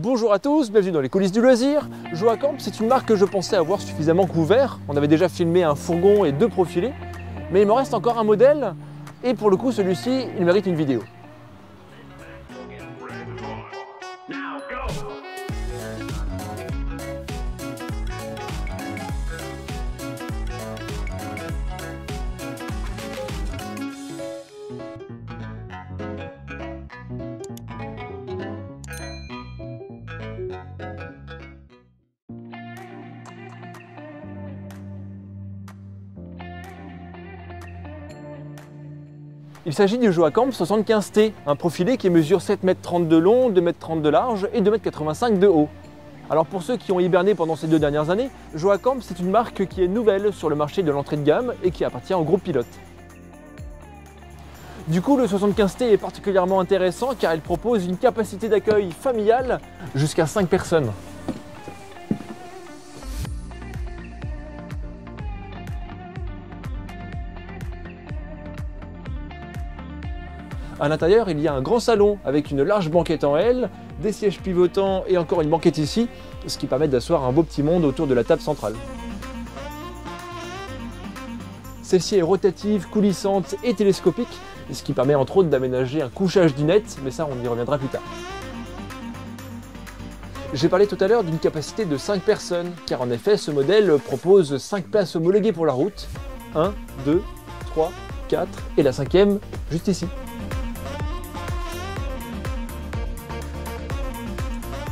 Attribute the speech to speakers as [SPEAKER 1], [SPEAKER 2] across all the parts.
[SPEAKER 1] Bonjour à tous, bienvenue dans les coulisses du loisir. Joacamp, c'est une marque que je pensais avoir suffisamment couvert. On avait déjà filmé un fourgon et 2 profilés, mais il me reste encore un modèle, et pour le coup celui-ci, il mérite une vidéo. Il s'agit du Joacamp 75T, un profilé qui mesure 7,30 m de long, 2,30 m de large et 2,85 m de haut. Alors pour ceux qui ont hiberné pendant ces 2 dernières années, Joacamp c'est une marque qui est nouvelle sur le marché de l'entrée de gamme et qui appartient au groupe Pilote. Du coup le 75T est particulièrement intéressant car il propose une capacité d'accueil familiale jusqu'à 5 personnes. À l'intérieur, il y a un grand salon avec une large banquette en L, des sièges pivotants et encore une banquette ici, ce qui permet d'asseoir un beau petit monde autour de la table centrale. Celle-ci est rotative, coulissante et télescopique, ce qui permet entre autres d'aménager un couchage dinette, mais ça on y reviendra plus tard. J'ai parlé tout à l'heure d'une capacité de 5 personnes, car en effet ce modèle propose 5 places homologuées pour la route. 1, 2, 3, 4 et la 5e juste ici.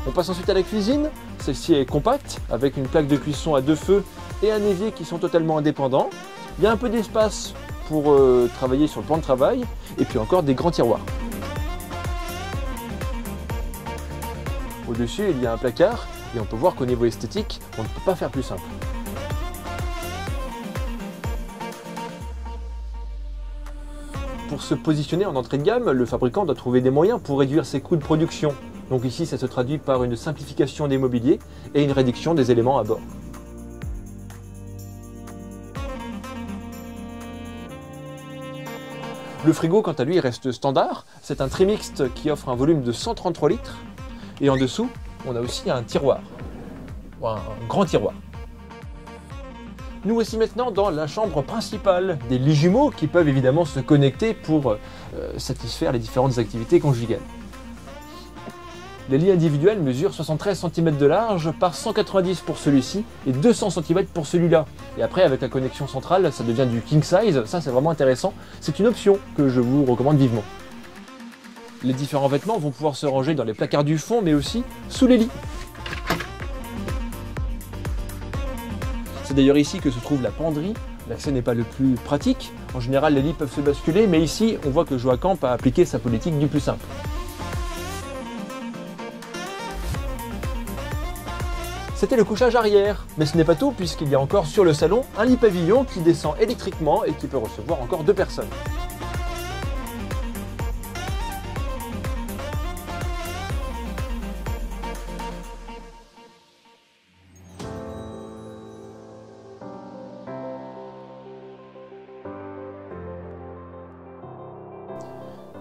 [SPEAKER 1] On passe ensuite à la cuisine. Celle-ci est compacte, avec une plaque de cuisson à 2 feux et un évier qui sont totalement indépendants. Il y a un peu d'espace pour travailler sur le plan de travail, et puis encore des grands tiroirs. Au-dessus, il y a un placard, et on peut voir qu'au niveau esthétique, on ne peut pas faire plus simple. Pour se positionner en entrée de gamme, le fabricant doit trouver des moyens pour réduire ses coûts de production. Donc ici, ça se traduit par une simplification des mobiliers et une réduction des éléments à bord. Le frigo, quant à lui, reste standard. C'est un trimixte qui offre un volume de 133 litres. Et en dessous, on a aussi un tiroir, un grand tiroir. Nous voici maintenant dans la chambre principale des lits jumeaux qui peuvent évidemment se connecter pour satisfaire les différentes activités conjugales. Les lits individuels mesurent 73 cm de large par 190 pour celui-ci et 200 cm pour celui-là. Et après, avec la connexion centrale, ça devient du king size. Ça, c'est vraiment intéressant. C'est une option que je vous recommande vivement. Les différents vêtements vont pouvoir se ranger dans les placards du fond, mais aussi sous les lits. C'est d'ailleurs ici que se trouve la penderie. L'accès n'est pas le plus pratique. En général, les lits peuvent se basculer, mais ici, on voit que Joacamp a appliqué sa politique du plus simple. C'était le couchage arrière, mais ce n'est pas tout puisqu'il y a encore sur le salon un lit pavillon qui descend électriquement et qui peut recevoir encore 2 personnes.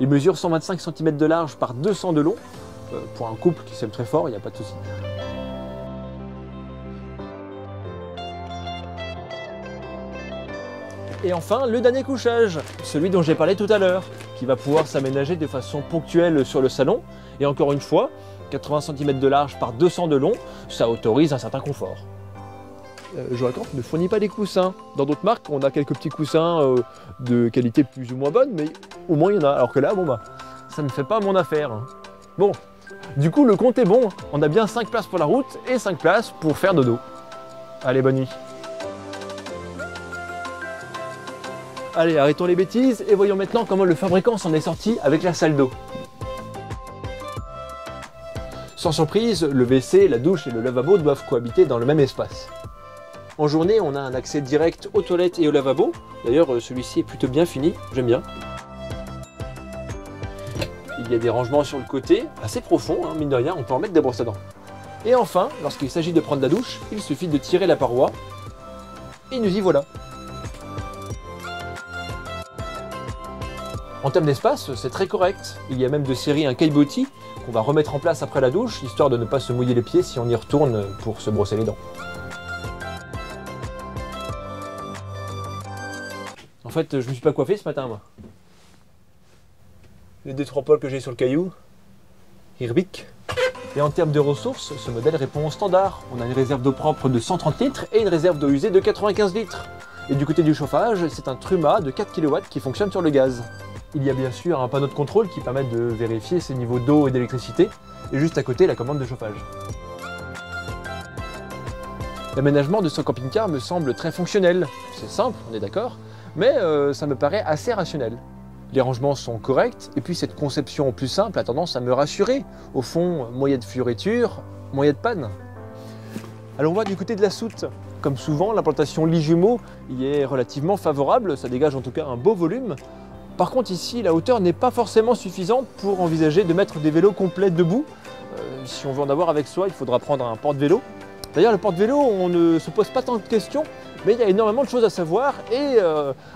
[SPEAKER 1] Il mesure 125 cm de large par 200 de long. Pour un couple qui s'aime très fort, il n'y a pas de souci. Et enfin, le dernier couchage, celui dont j'ai parlé tout à l'heure, qui va pouvoir s'aménager de façon ponctuelle sur le salon. Et encore une fois, 80 cm de large par 200 de long, ça autorise un certain confort. Joacamp ne fournit pas des coussins. Dans d'autres marques, on a quelques petits coussins de qualité plus ou moins bonne, mais au moins il y en a. Alors que là, bon ça ne fait pas mon affaire. Bon, du coup, le compte est bon. On a bien 5 places pour la route et 5 places pour faire dodo. Allez, bonne nuit. Allez, arrêtons les bêtises et voyons maintenant comment le fabricant s'en est sorti avec la salle d'eau. Sans surprise, le WC, la douche et le lavabo doivent cohabiter dans le même espace. En journée, on a un accès direct aux toilettes et au lavabo. D'ailleurs, celui-ci est plutôt bien fini, j'aime bien. Il y a des rangements sur le côté, assez profonds, mine de rien, on peut en mettre des brosses à dents. Et enfin, lorsqu'il s'agit de prendre la douche, il suffit de tirer la paroi et nous y voilà. En termes d'espace, c'est très correct. Il y a même de série un caillebotis qu'on va remettre en place après la douche, histoire de ne pas se mouiller les pieds si on y retourne pour se brosser les dents. En fait, je me suis pas coiffé ce matin, moi. Les 2-3 poils que j'ai sur le caillou, ils rebiquent. Et en termes de ressources, ce modèle répond au standard. On a une réserve d'eau propre de 130 litres et une réserve d'eau usée de 95 litres. Et du côté du chauffage, c'est un Truma de 4 kW qui fonctionne sur le gaz. Il y a bien sûr un panneau de contrôle qui permet de vérifier ses niveaux d'eau et d'électricité, et juste à côté la commande de chauffage. L'aménagement de ce camping-car me semble très fonctionnel. C'est simple, on est d'accord, mais ça me paraît assez rationnel. Les rangements sont corrects, et puis cette conception plus simple a tendance à me rassurer. Au fond, moyen de fioriture, moyen de panne. Alors on va du côté de la soute. Comme souvent, l'implantation lit jumeau y est relativement favorable, ça dégage en tout cas un beau volume. Par contre ici, la hauteur n'est pas forcément suffisante pour envisager de mettre des vélos complets debout. Si on veut en avoir avec soi, il faudra prendre un porte-vélo. D'ailleurs, le porte-vélo, on ne se pose pas tant de questions, mais il y a énormément de choses à savoir et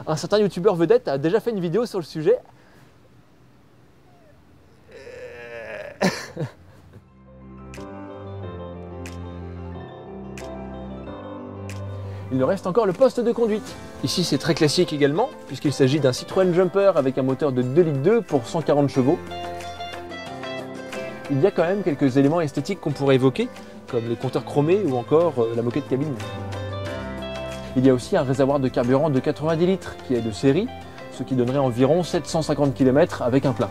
[SPEAKER 1] un certain youtubeur vedette a déjà fait une vidéo sur le sujet. Il nous reste encore le poste de conduite. Ici c'est très classique également, puisqu'il s'agit d'un Citroën Jumper avec un moteur de 2,2 litres pour 140 chevaux. Il y a quand même quelques éléments esthétiques qu'on pourrait évoquer, comme les compteurs chromés ou encore la moquette cabine. Il y a aussi un réservoir de carburant de 90 litres qui est de série, ce qui donnerait environ 750 km avec un plein.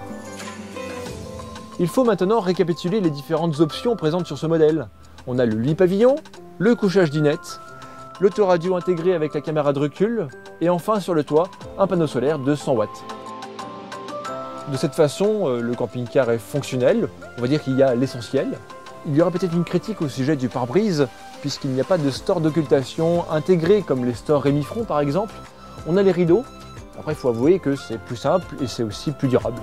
[SPEAKER 1] Il faut maintenant récapituler les différentes options présentes sur ce modèle. On a le lit pavillon, le couchage dinette, l'autoradio intégré avec la caméra de recul, et enfin sur le toit, un panneau solaire de 100 watts. De cette façon, le camping-car est fonctionnel, on va dire qu'il y a l'essentiel. Il y aura peut-être une critique au sujet du pare-brise, puisqu'il n'y a pas de store d'occultation intégré comme les stores Rémi-Front par exemple. On a les rideaux, après il faut avouer que c'est plus simple et c'est aussi plus durable.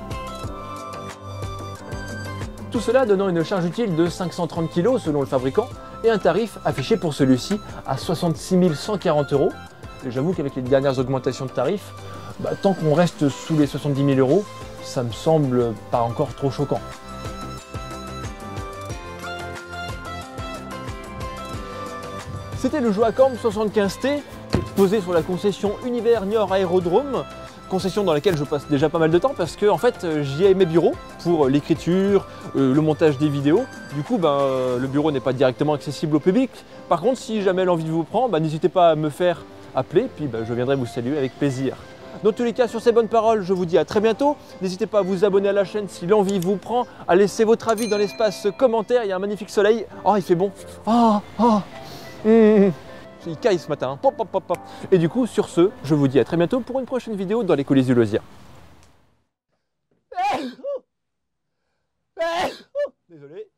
[SPEAKER 1] Tout cela donnant une charge utile de 530 kg selon le fabricant, et un tarif affiché pour celui-ci à 66 140 €. J'avoue qu'avec les dernières augmentations de tarifs, tant qu'on reste sous les 70 000 €, ça me semble pas encore trop choquant. C'était le Joacam 75T, posé sur la concession Univers Niort Aérodrome, concession dans laquelle je passe déjà pas mal de temps parce que en fait j'y ai mes bureaux pour l'écriture, le montage des vidéos. Du coup le bureau n'est pas directement accessible au public. Par contre si jamais l'envie vous prend, n'hésitez pas à me faire appeler, puis je viendrai vous saluer avec plaisir. Dans tous les cas, sur ces bonnes paroles, je vous dis à très bientôt. N'hésitez pas à vous abonner à la chaîne si l'envie vous prend, à laisser votre avis dans l'espace commentaire. Il y a un magnifique soleil. Oh, il fait bon. Il caille ce matin. Pop, pop, pop, pop. Et du coup, sur ce, je vous dis à très bientôt pour une prochaine vidéo dans les coulisses du loisir. Désolé.